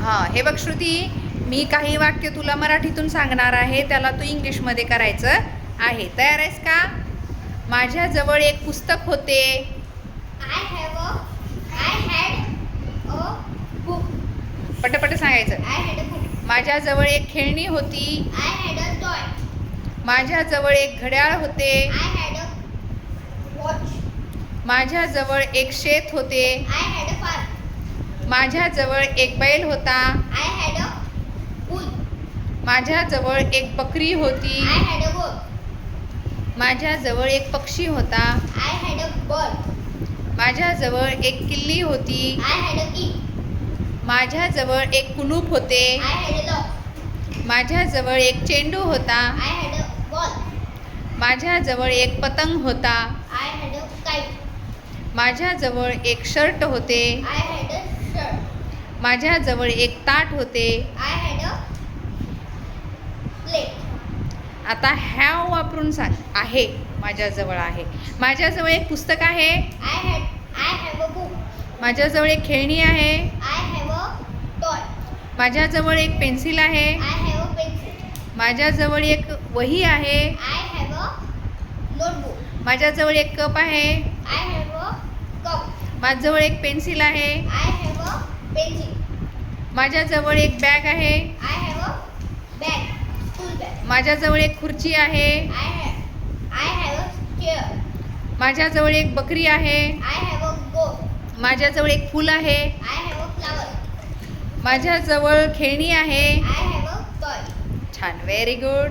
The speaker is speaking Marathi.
हां, हे बघ श्रुती, मी काही वाक्य तुला मराठीतून सांगणार आहे, त्याला तू इंग्लिशमध्ये करायचं आहे. तयार आहेस का? माझ्याजवळ एक पुस्तक होते. I had a book. पटपट सांगायचं. I had a book. माझ्याजवळ एक खेळणी होती. I had a toy. माझ्याजवळ एक घड्याळ होते. I had a watch. माझ्याजवळ एक शेत होते. I had a farm. माझ्याजवळ एक बैल होता. I had a bull. माझ्याजवळ एक बकरी होती. I had a goat. माझ्याजवळ एक पक्षी होता. I had a bird. माझ्याजवळ एक किल्ली होती. I had a key. माझ्याजवळ एक कुलूप होते. I had a lock. माझ्याजवळ एक चेंडू होता. I had a ball. माझ्याजवळ एक पतंग होता. I had a kite. माझ्याजवळ एक शर्ट होते. I had a shirt. माझ्याजवळ एक ताट होते. I had a plate. आता हॅव वापरून सांग. आहे, माझ्याजवळ आहे. माझ्याजवळ एक पुस्तक आहे. I have a book. माझ्याजवळ एक खेळणी आहे. I have a toy. माझ्याजवळ एक पेन्सिल आहे. I have a pencil. माझ्याजवळ एक वही आहे. I have a notebook. माझ्याजवळ एक कप आहे. I have a cup. माझ्याजवळ एक पेन्सिल आहे. I have a pencil. माझ्याजवळ एक बॅग आहे. I have a bag. School bag. माझ्याजवळ एक खुर्ची आहे. I have a chair. माझ्याजवळ एक बकरी आहे. I have a goat. माझ्याजवळ एक फूल आहे. I have a flower. माझ्याजवळ खेळणी आहे. I have a toy. छान, व्हेरी गुड.